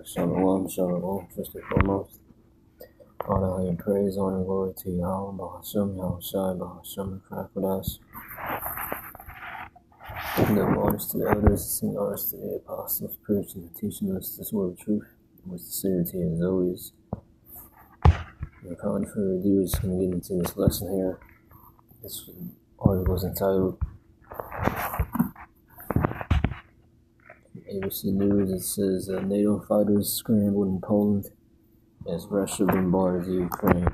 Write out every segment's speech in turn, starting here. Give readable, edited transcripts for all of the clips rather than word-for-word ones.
Shalom, first and foremost. Honor and praise, honor and glory to Yahweh, Bahashem, Yahushai, Bahashem, Krakodas. And honors to the elders, and honors to the apostles, preaching and teaching us this word of truth, with sincerity as always. Without further ado, we're just going to get into this lesson here. This article is entitled ABC News. It says NATO fighters scrambled in Poland as Russia bombards Ukraine.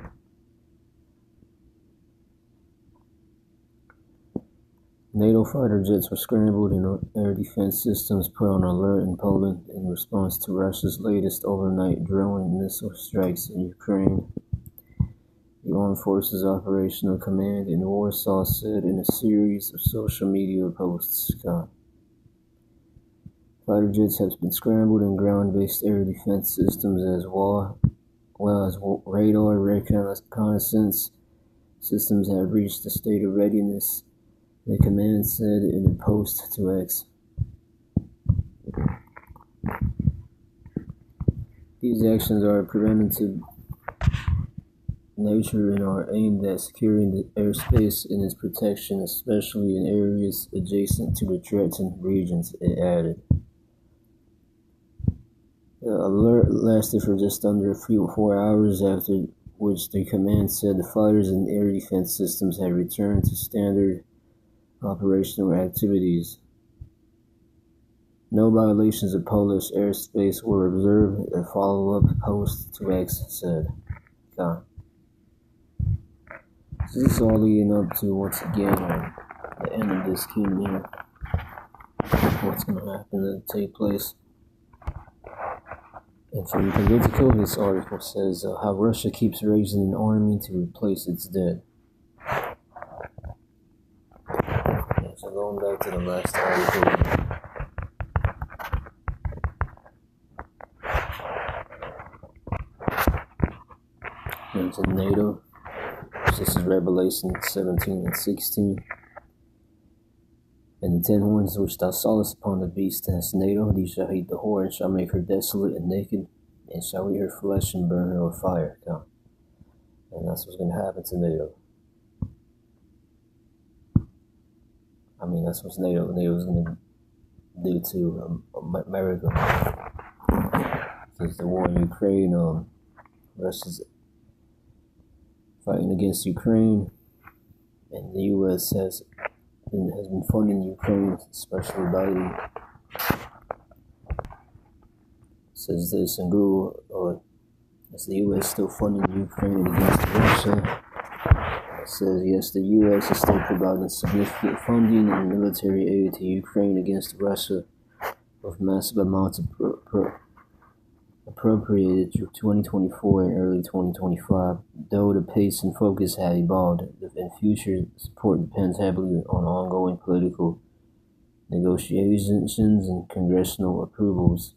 NATO fighter jets were scrambled and air defense systems put on alert in Poland in response to Russia's latest overnight drone and missile strikes in Ukraine. The Armed Forces Operational Command in Warsaw said in a series of social media posts. Fighter jets have been scrambled and ground-based air defense systems as well as radar reconnaissance systems have reached a state of readiness, the command said in a post to X. These actions are preventive nature and are aimed at securing the airspace and its protection, especially in areas adjacent to the threatened regions, it added. The alert lasted for just under 4 hours, after which the command said the fighters and air defense systems had returned to standard operational activities. No violations of Polish airspace were observed, a follow-up post to X said. So this is all leading up to, once again, the end of this kingdom here. What's going to happen to take place. And from Politico, this article says how Russia keeps raising an army to replace its dead. So going back to the last article. Into NATO. This is Revelation 17 and 16. And the 10 horns which thou sawest upon the beast, that's NATO, these shall eat the whore, and shall make her desolate and naked, and shall eat her flesh and burn her with fire. And that's what's going to happen to NATO. I mean, that's what NATO's going to do to America. Because the war in Ukraine, Russia's fighting against Ukraine, and the U.S. has been funding Ukraine, especially Biden. Says this in Google, is the U.S. still funding Ukraine against Russia? It says, yes, the U.S. is still providing significant funding and military aid to Ukraine against Russia, with massive amounts appropriated through 2024 and early 2025, though the pace and focus have evolved, and future support depends heavily on ongoing political negotiations and congressional approvals,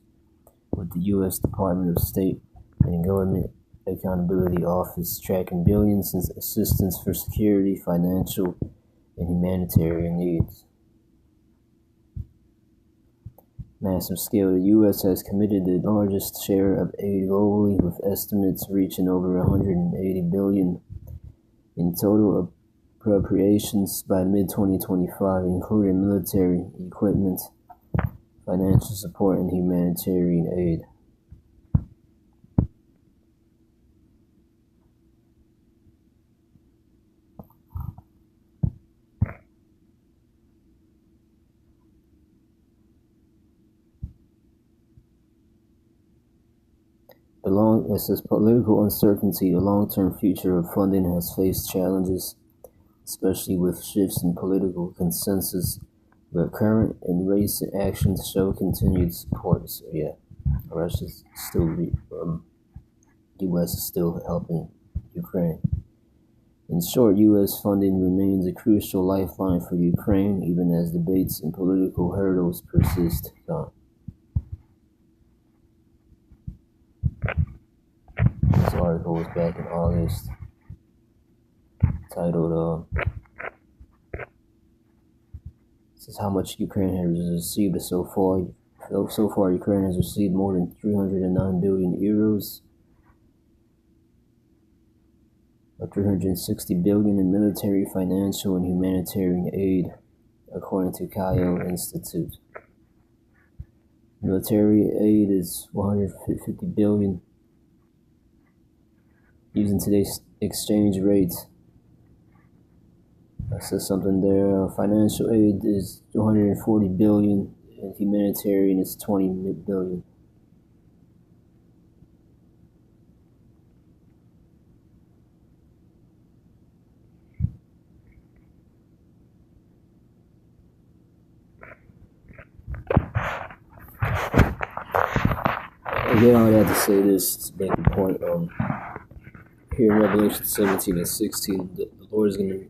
with the U.S. Department of State and Government Accountability Office tracking billions in assistance for security, financial, and humanitarian needs. Massive scale, the U.S. has committed the largest share of aid globally, with estimates reaching over $180 billion in total appropriations by mid-2025, including military equipment, financial support, and humanitarian aid. It says political uncertainty. The long-term future of funding has faced challenges, especially with shifts in political consensus, but current and recent actions show continued support. So yeah, Russia's still, U.S. is still helping Ukraine. In short, U.S. funding remains a crucial lifeline for Ukraine, even as debates and political hurdles persist. This article was back in August, titled, this is how much Ukraine has received so far. So far, Ukraine has received more than 309 billion euros, or 360 billion in military, financial, and humanitarian aid, according to Cairo Institute. Military aid is 150 billion. Using today's exchange rates, that says something there. Financial aid is 240 billion, and humanitarian is 20 billion. Again, I would have to say this to make a point. Here in Revelation 17 and 16, the Lord is going to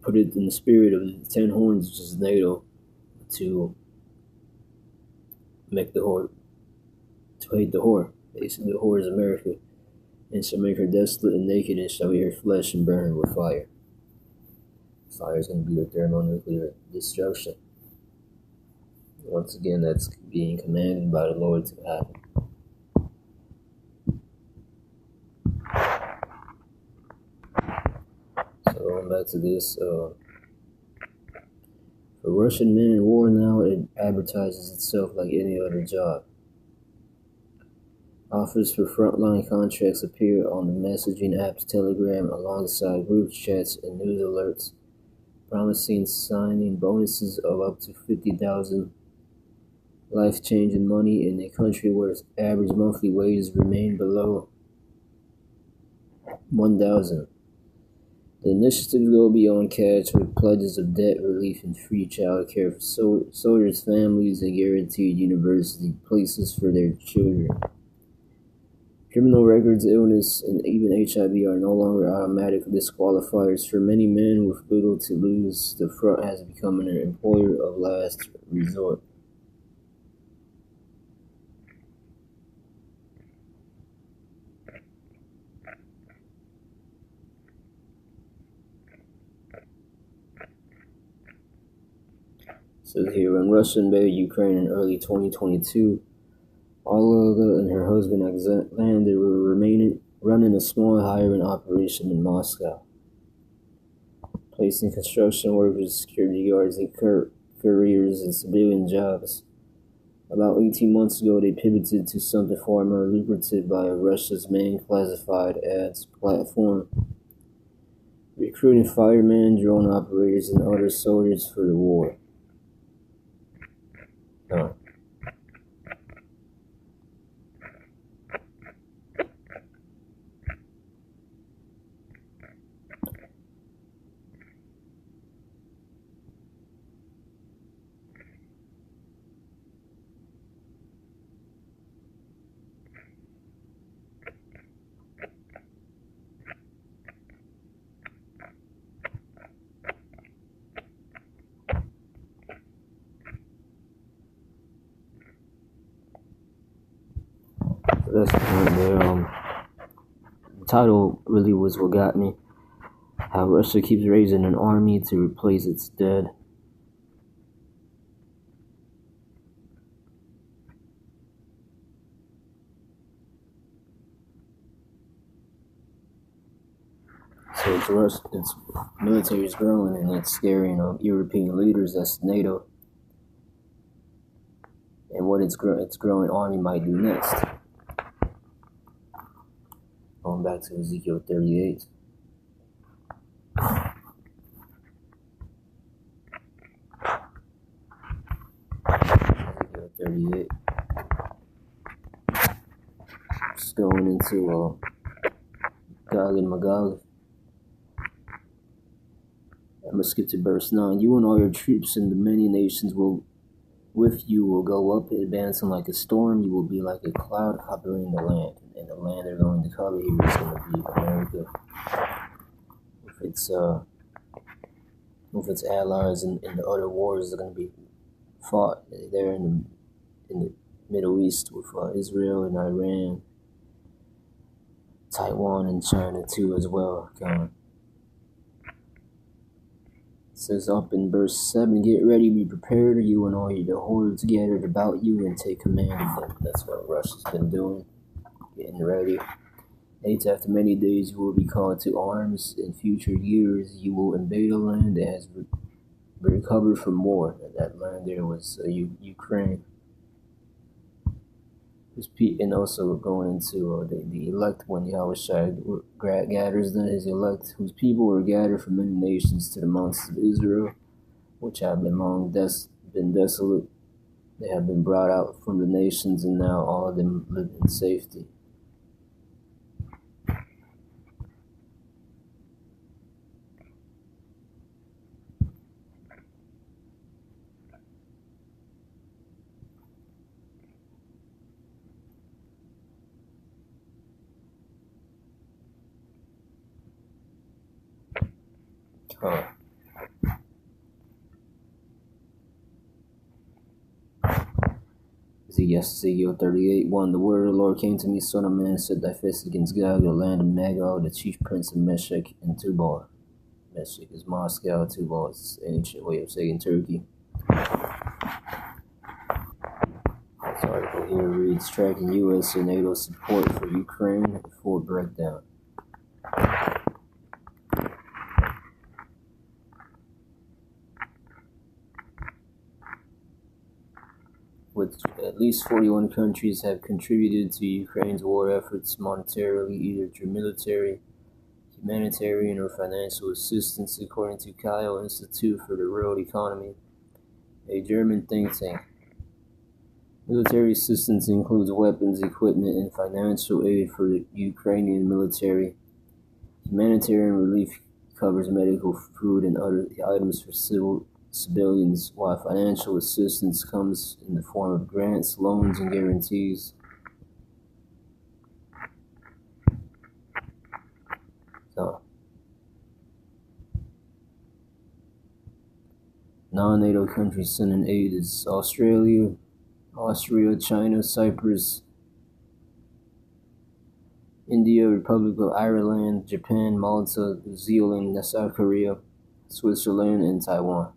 put it in the spirit of the 10 horns, which is NATO, to make the whore, to hate the whore. Basically, the whore is America, and shall make her desolate and naked, and shall eat her flesh and burn her with fire. Fire is going to be their thermonuclear destruction. Once again, that's being commanded by the Lord to happen. So going back to this, for Russian men in war now, it advertises itself like any other job. Offers for frontline contracts appear on the messaging apps Telegram alongside group chats and news alerts, promising signing bonuses of up to 50,000, life-changing money in a country where average monthly wages remain below 1,000. The initiatives go beyond cash with pledges of debt relief and free child care for soldiers' families and guaranteed university places for their children. Criminal records, illness, and even HIV are no longer automatic disqualifiers for many men with little to lose. The front has become an employer of last resort. So here, when Russia invaded Ukraine in early 2022, Olga and her husband Alexander were running a small hiring operation in Moscow, placing construction workers, security guards, and couriers in civilian jobs. About 18 months ago, they pivoted to something far more lucrative by Russia's main classified ads platform, recruiting firemen, drone operators, and other soldiers for the war. That's the point there. The title really was what got me. How Russia keeps raising an army to replace its dead. So its military is growing, and it's scaring European leaders. That's NATO, and what its growing army might do next. Going back to Ezekiel 38. Ezekiel 38. Just going into Gog and Magog. I'm going to skip to verse 9. You and all your troops and the many nations with you will go up, advancing like a storm. You will be like a cloud covering the land. And the land they're going to cover here is going to be America. With its allies and the other wars that are going to be fought there in the Middle East with Israel and Iran, Taiwan and China too as well. says up in verse 7, get ready, be prepared, you and all the hordes gathered about you, and take command of them. That's what Russia's been doing, getting ready. 8, after many days you will be called to arms. In future years you will invade a land that has been recovered from war. That land there was Ukraine. And also going into the elect when Yahushua gathers them, his elect, whose people were gathered from many nations to the mountains of Israel, which have been long been desolate. They have been brought out from the nations, and now all of them live in safety. Ezekiel 38:1. The word of the Lord came to me, son of man, set thy face against Gog, the land of Magog, the chief prince of Meshech and Tubal. Meshech is Moscow, Tubal is the ancient way of saying Turkey. This article here reads, tracking U.S. and NATO support for Ukraine, full breakdown. With at least 41 countries have contributed to Ukraine's war efforts monetarily, either through military, humanitarian, or financial assistance, according to Kyle Institute for the World Economy, a German think tank. Military assistance includes weapons, equipment, and financial aid for the Ukrainian military. Humanitarian relief covers medical, food, and other items for civilians, while financial assistance comes in the form of grants, loans, and guarantees. Non-NATO countries sending aid is Australia, Austria, China, Cyprus, India, Republic of Ireland, Japan, Malta, New Zealand, South Korea, Switzerland, and Taiwan.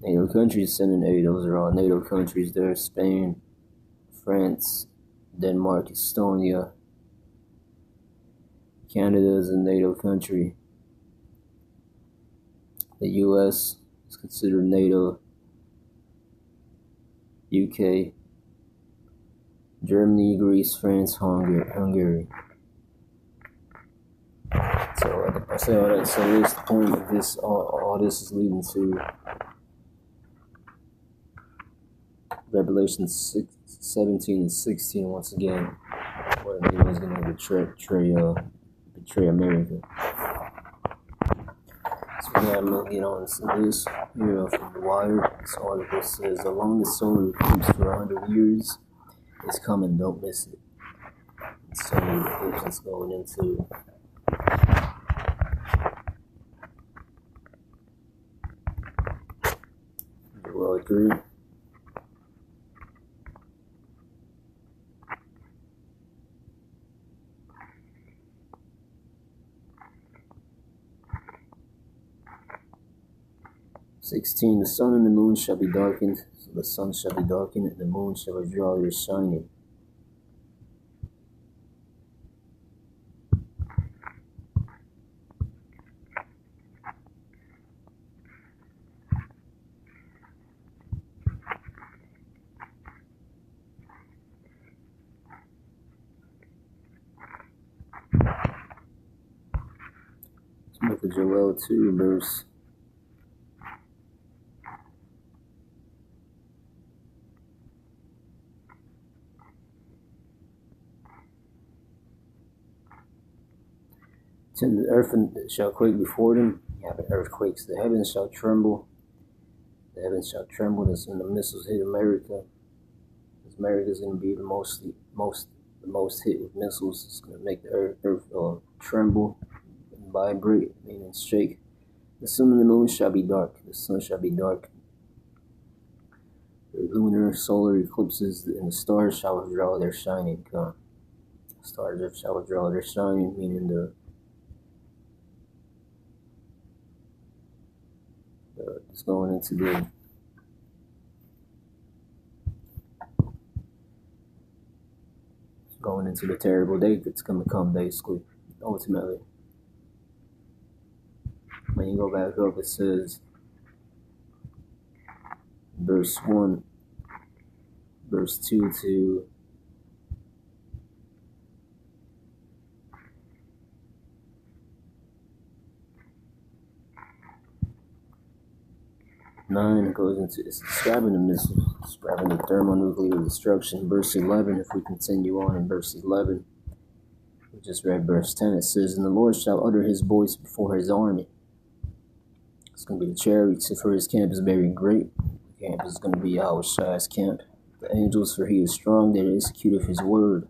NATO countries sending aid, those are all NATO countries there. Spain, France, Denmark, Estonia. Canada is a NATO country. The US is considered NATO. UK, Germany, Greece, France, Hungary. So I say all that. So this the point of this. All this is leading to Revelation 17 and 16 once again, where he was going to betray America. So yeah, I'm going to get on some news here from The Wire. This article says, the longest solar eclipse for 100 years is coming, don't miss it. Solar eclipse is going into WW3. "16. The sun and the moon shall be darkened, so the sun shall be darkened, and the moon shall withdraw their shining. Let's look at WW2 verse 10. The earth shall quake before them. You have earthquakes. The heavens shall tremble. The heavens shall tremble as when the missiles hit America. Because America is going to be the most hit with missiles. It's going to make the earth tremble and vibrate, meaning shake. The sun and the moon shall be dark. The sun shall be dark. The lunar, solar eclipses, and the stars shall withdraw their shining. The stars shall withdraw their shining, meaning the It's going into the terrible day that's going to come, basically, ultimately. When you go back up, it says, verse 1, verse 2 to 9 goes into, it's describing the missiles, describing the thermonuclear destruction. Verse 11, if we continue on in verse 11, we just read verse 10, it says, "And the Lord shall utter his voice before his army." It's going to be the chariots, for his camp is very great. The camp is going to be Yahweh's camp. The angels, for he is strong, that executeth his word.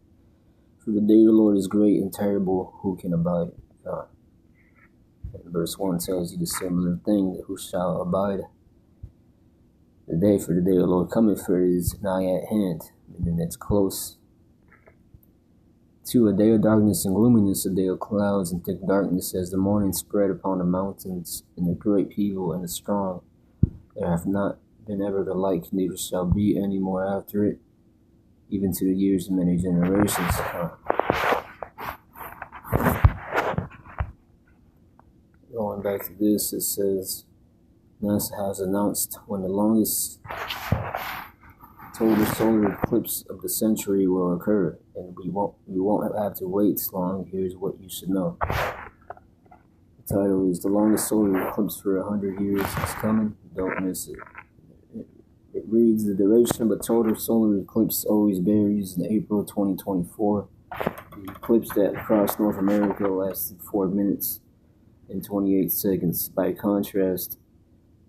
For the day of the Lord is great and terrible, who can abide? And verse 1 tells you the similar thing, that who shall abide? The day, for the day of the Lord cometh, for it is nigh at hand, and it's close. 2, a day of darkness and gloominess, a day of clouds and thick darkness, as the morning spread upon the mountains, and the great people and the strong. There hath not been ever the like, neither shall be any more after it, even to the years of many generations. Going back to this, it says, NASA has announced when the longest total solar eclipse of the century will occur, and we won't have to wait long. Here's what you should know. The title is "The Longest Solar Eclipse for 100 Years is Coming." Don't miss it. It reads, "The duration of a total solar eclipse always varies. In April 2024, the eclipse that crossed North America lasted 4 minutes and 28 seconds. By contrast,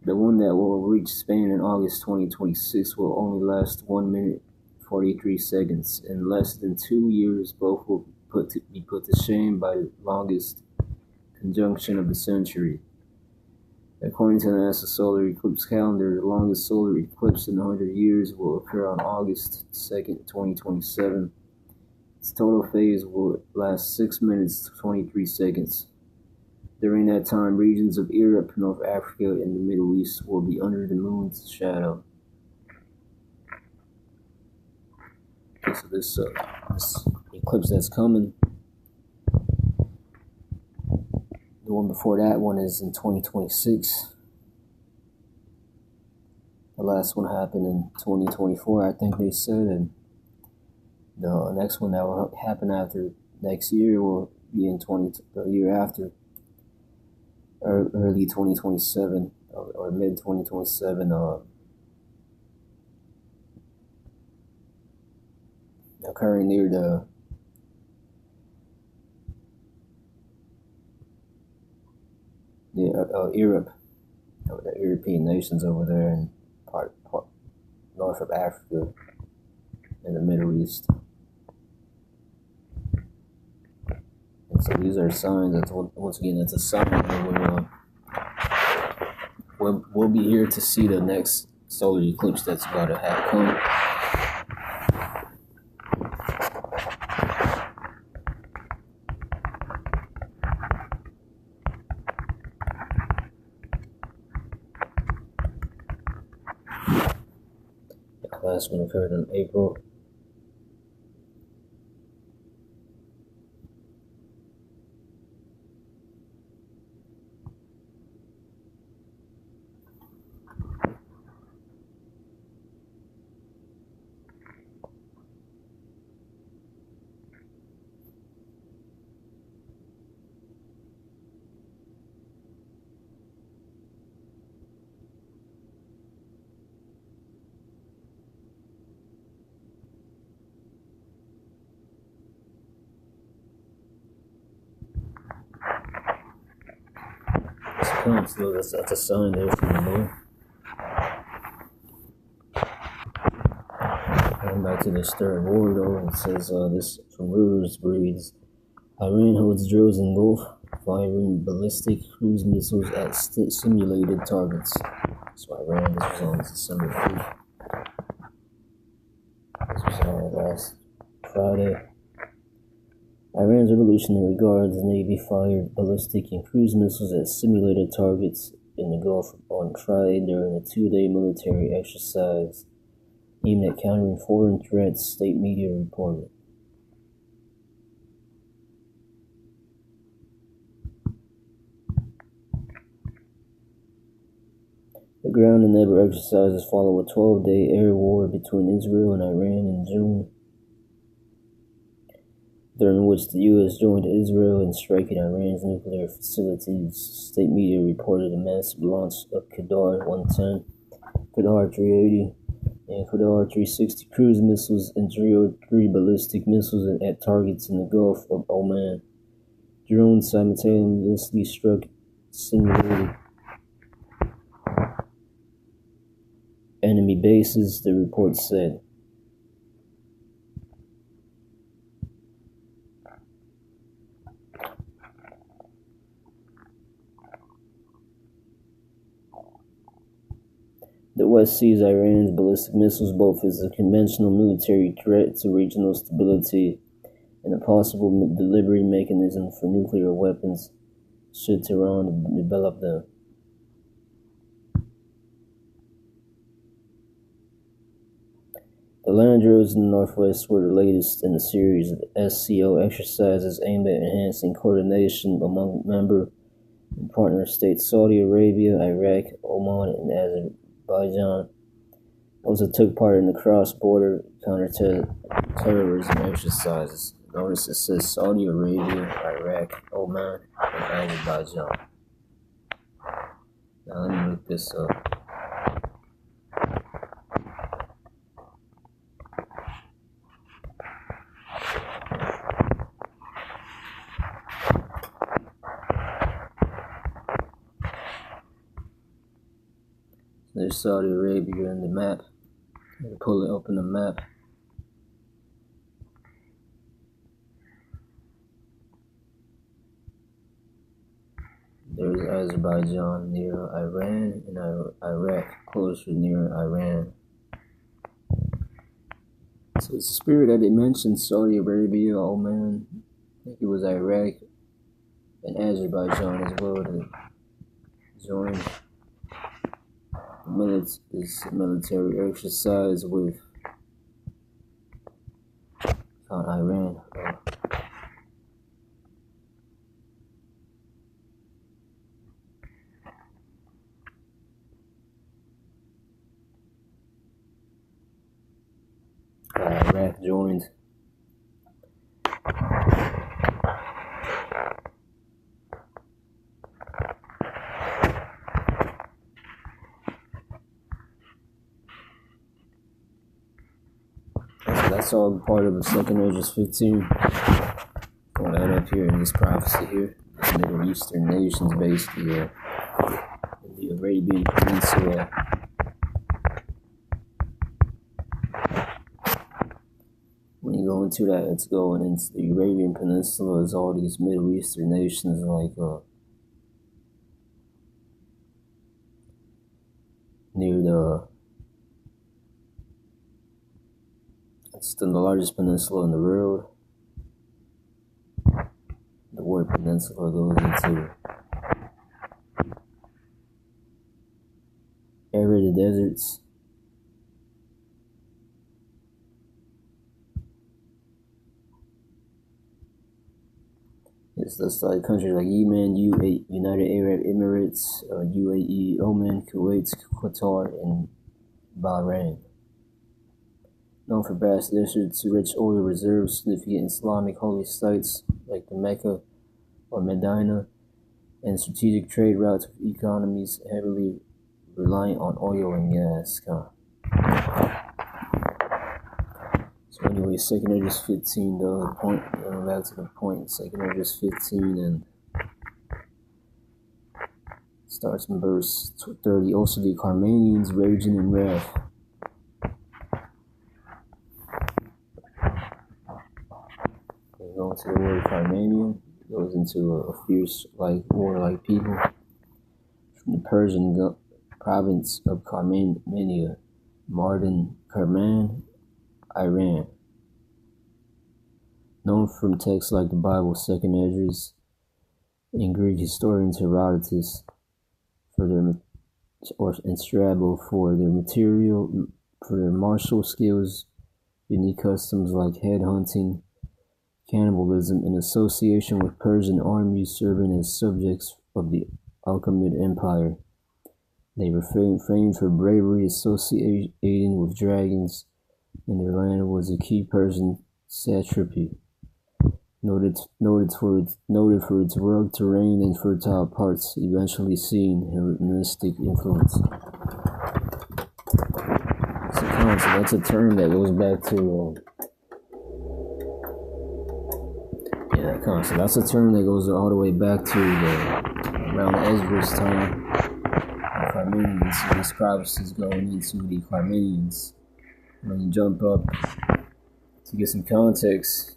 the one that will reach Spain in August 2026 will only last 1 minute 43 seconds. In less than 2 years, both will be put to shame by the longest conjunction of the century." According to the NASA solar eclipse calendar, the longest solar eclipse in 100 years will occur on August 2nd, 2027. Its total phase will last 6 minutes 23 seconds. During that time, regions of Europe, North Africa, and the Middle East will be under the moon's shadow. Okay, so this eclipse that's coming, the one before that one is in 2026. The last one happened in 2024, I think they said, and the next one that will happen after next year will be in the year after. Early 2027 or mid 2027, occurring near Europe, the European nations over there, and part north of Africa and the Middle East. And so these are signs. That once again, it's a sign that we'll be here to see the next solar eclipse that's about to have come. The last one occurred in April. So that's a sign there from the Lord. Going back to this third war, though, it says this from Reuters reads, "Iran holds drones in Gulf, firing ballistic cruise missiles at simulated targets." So Iran, this was on December 5th. This was last Friday. Iran's Revolutionary Guards Navy fired ballistic and cruise missiles at simulated targets in the Gulf on Friday during a 2-day military exercise aimed at countering foreign threats, state media reported. The ground and naval exercises follow a 12-day air war between Israel and Iran in June, during which the U.S. joined Israel in striking Iran's nuclear facilities. State media reported a massive launch of Qadar 110, Qadar 380, and Qadar 360 cruise missiles and 303 ballistic missiles at targets in the Gulf of Oman. Drones simultaneously struck simulated enemy bases, the report said. The West sees Iran's ballistic missiles both as a conventional military threat to regional stability and a possible delivery mechanism for nuclear weapons should Tehran develop them. The land drills in the northwest were the latest in a series of SCO exercises aimed at enhancing coordination among member and partner states Saudi Arabia, Iraq, Oman, and Azerbaijan. Also took part in the cross-border counterterrorism exercises. Notice it says Saudi Arabia, Iraq, Oman, and Azerbaijan. Now let me look this up. There's Saudi Arabia in the map. Pull it up in the map. There's Azerbaijan near Iran and Iraq closer near Iran. So it's the spirit that they mentioned Saudi Arabia, Oman, I think it was Iraq, and Azerbaijan as well to join this military exercise with Iran. Iraq joined. That's all part of the second Esdras 15. Going that up here in this prophecy here. The Middle Eastern nations basically in the Arabian Peninsula. When you go into that, it's going into the Arabian Peninsula as all these Middle Eastern nations like near it's the largest peninsula in the world. The word peninsula goes into arid deserts. It's just like countries like Yemen, United Arab Emirates, UAE, Oman, Kuwait, Qatar, and Bahrain. Known for vast deserts, rich oil reserves, significant Islamic holy sites like the Mecca or Medina, and strategic trade routes with economies heavily reliant on oil and gas. So anyway, second Esdras 15 though, the point, going back to the point, second Esdras 15 and starts in verse 30. Also the Carmonians raging in wrath. Going to the word Carmonian, goes into a fierce, warlike people from the Persian province of Carmania, Mardin, Kerman, Iran. Known from texts like the Bible, second Esdras, and Greek historians Herodotus for their and Strabo for their martial skills, unique customs like head hunting, cannibalism, and association with Persian armies serving as subjects of the Achaemenid Empire. They were famed for bravery, associating with dragons, and their land was a key Persian satrapy, noted for its rugged terrain and fertile parts, eventually seeing Hellenistic influence. So that's a term that goes back to so that's a term that goes all the way back to around the Esdras time. The Carmonians. So this prophecy is going into the Carmonians. When you jump up to get some context,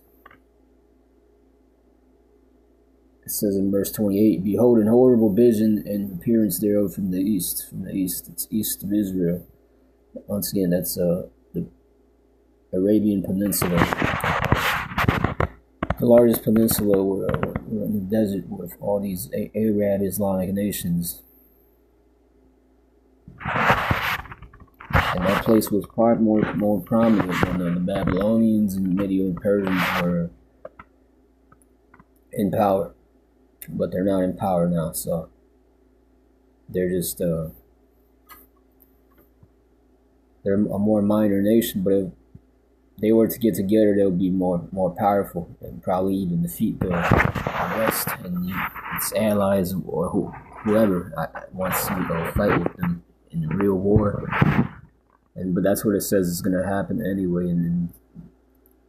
it says in verse 28, "Behold, an horrible vision and appearance thereof from the east. It's east of Israel." Once again, that's the Arabian Peninsula. The largest peninsula were in the desert with all these Arab Islamic nations. And that place was far more prominent when the Babylonians and medieval Persians were in power. But they're not in power now, so they're just they're a more minor nation, but if they were to get together, they would be more powerful and probably even defeat the West and its allies or whoever wants to fight with them in a real war. But that's what it says is going to happen anyway. And in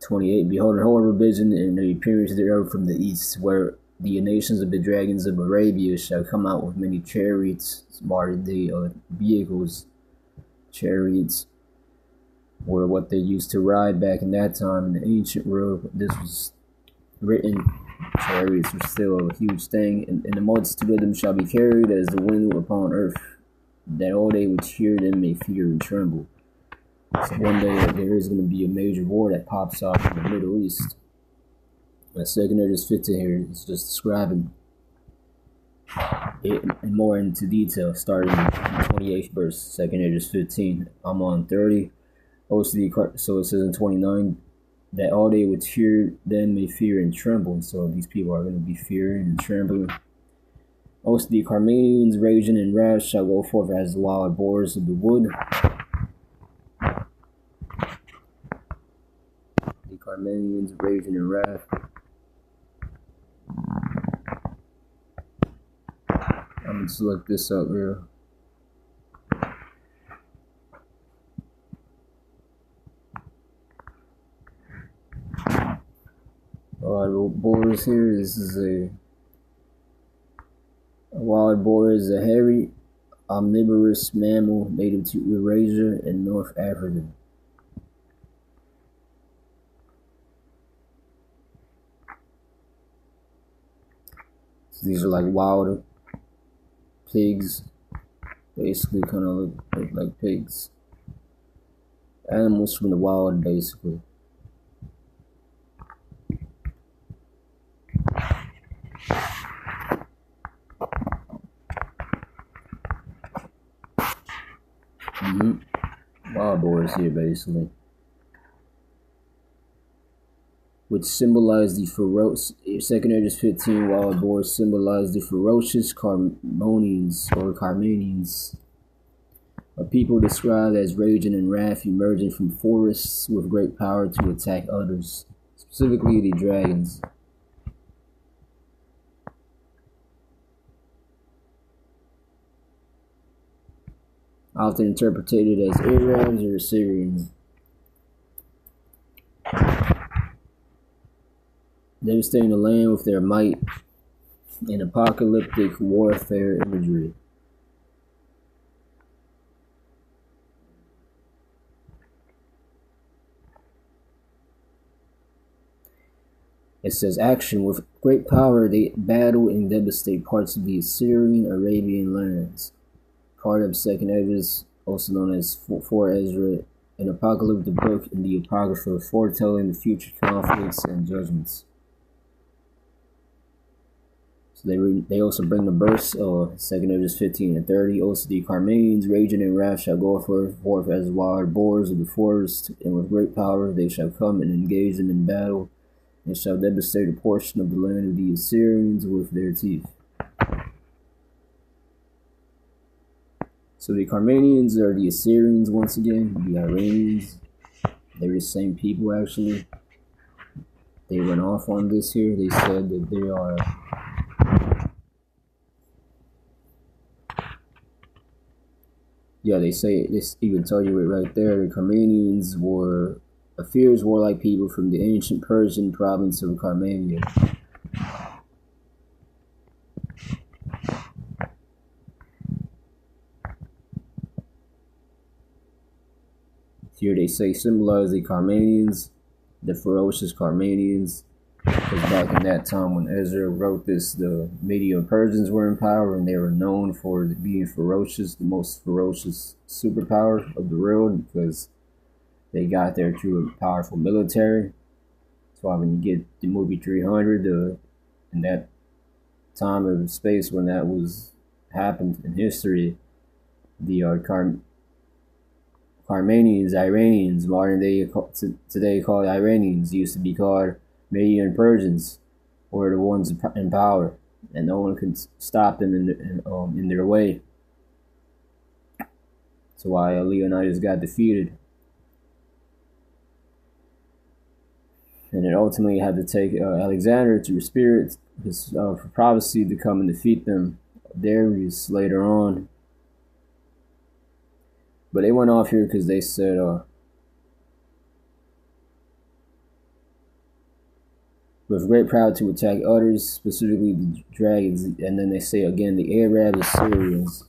28, "Behold, a horrible vision and the appearance thereof from the east, where the nations of the dragons of Arabia shall come out with many chariots," modern day vehicles. Chariots were what they used to ride back in that time in the ancient world. This was written. Chariots were still a huge thing. And the multitude of them shall be carried as the wind upon earth, that all they which hear them may fear and tremble. So one day there is going to be a major war that pops off in the Middle East. The second Esdras 15 here is just describing it more into detail, starting in the 28th verse, second Esdras 15. I'm on 30. So it says in 29, that all they which hear them may fear and tremble. So these people are going to be fearing and trembling. Also the Carmonians raging in wrath shall go forth as the wild boars of the wood. The Carmonians raging in wrath. I'm going to look this up here. Boars here. This is a wild boar is a hairy, omnivorous mammal native to Eurasia and North Africa. So these are like wild pigs, basically kind of look like pigs. Animals from the wild, basically. Wild boars here, basically, which symbolize the ferocious. Second Esdras 15, wild boars symbolize the ferocious Carmonians or Carmonians, a people described as raging in wrath, emerging from forests with great power to attack others, specifically the dragons. Often interpreted as Arabs or Assyrians. Devastating the land with their might and apocalyptic warfare imagery. It says, action with great power they battle and devastate parts of the Assyrian Arabian lands. Part of Second Esdras, also known as 4 Ezra, an apocalyptic book in the Apocrypha foretelling the future conflicts and judgments. So they also bring the verse, 2nd Esdras 15 and 30. Also the Carmonians, raging in wrath, shall go forth as wild boars of the forest, and with great power they shall come and engage them in battle, and shall devastate a portion of the land of the Assyrians with their teeth. So the Carmonians are the Assyrians once again, the Iranians. They're the same people actually. They went off on this here. They said that they are they say this even tell you it right there. The Carmonians were a fierce warlike people from the ancient Persian province of Carmania. Here they say symbolize the Carmonians, the ferocious Carmonians. Because back in that time when Ezra wrote this, the Medo Persians were in power, and they were known for being ferocious, the most ferocious superpower of the world, because they got there through a powerful military. That's why when you get the movie 300, in that time of space when that was happened in history, the Carmonians, Iranians, modern day today called Iranians, used to be called Median Persians, were the ones in power, and no one could stop them in their way. That's why Leonidas got defeated, and it ultimately had to take Alexander to spirit his prophecy to come and defeat them. Darius later on. But they went off here because they said, with great power to attack others, specifically the dragons. And then they say again, the Arabs, Assyrians.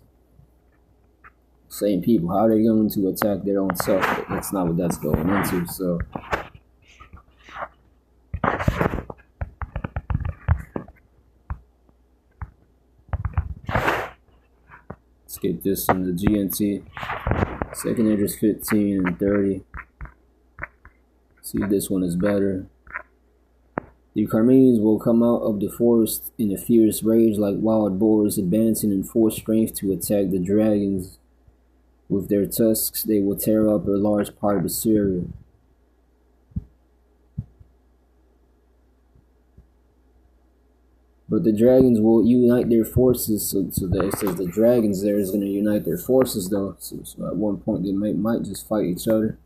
Same people. How are they going to attack their own self? That's not what that's going into. So, let's get this in the GNT. 2nd Esdras 15 and 30. See if this one is better. The Carmonians will come out of the forest in a fierce rage like wild boars, advancing in full strength to attack the dragons. With their tusks, they will tear up a large part of Assyria. But the dragons will unite their forces. So it says the dragons there is going to unite their forces, though. So at one point they might just fight each other.